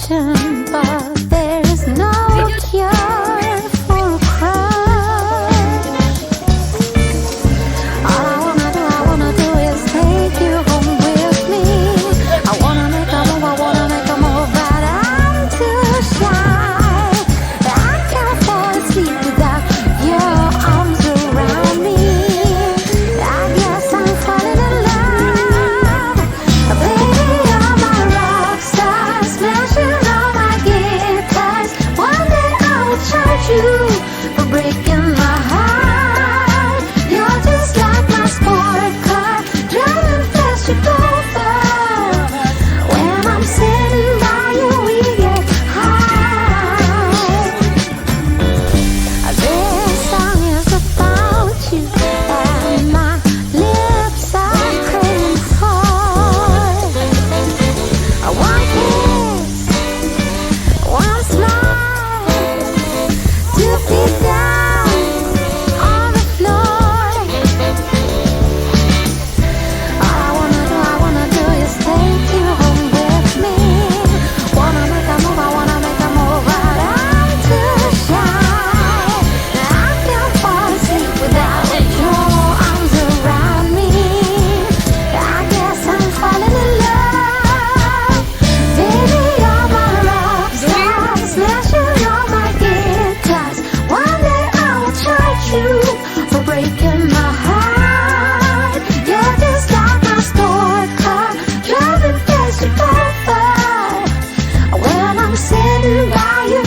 passion, but there is no cure for a crush. All I wanna do is take you home with me. I wanna make a move, but I'm too shy. I can't fall asleep without your arms around me. I guess I'm falling in love. Baby, you're my rock star, smashing all my guitars. One day I will charge you for breaking my heart. You're just like my sport car, driving fast, you go far. When I'm sitting by you, we get high. This song is about you, and my lips are craving for one kiss, one smile, 2 feet down on the floor. All I wanna do is take you home with me. Wanna make a move, but I'm too shy. I can't fall asleep without your arms around me. I guess I'm falling in love. Baby, you're my rock star, smashing all my guitars. One day I will charge you for breaking my heart. You're just like my sport car, driving fast, you go far. When I'm sitting by you,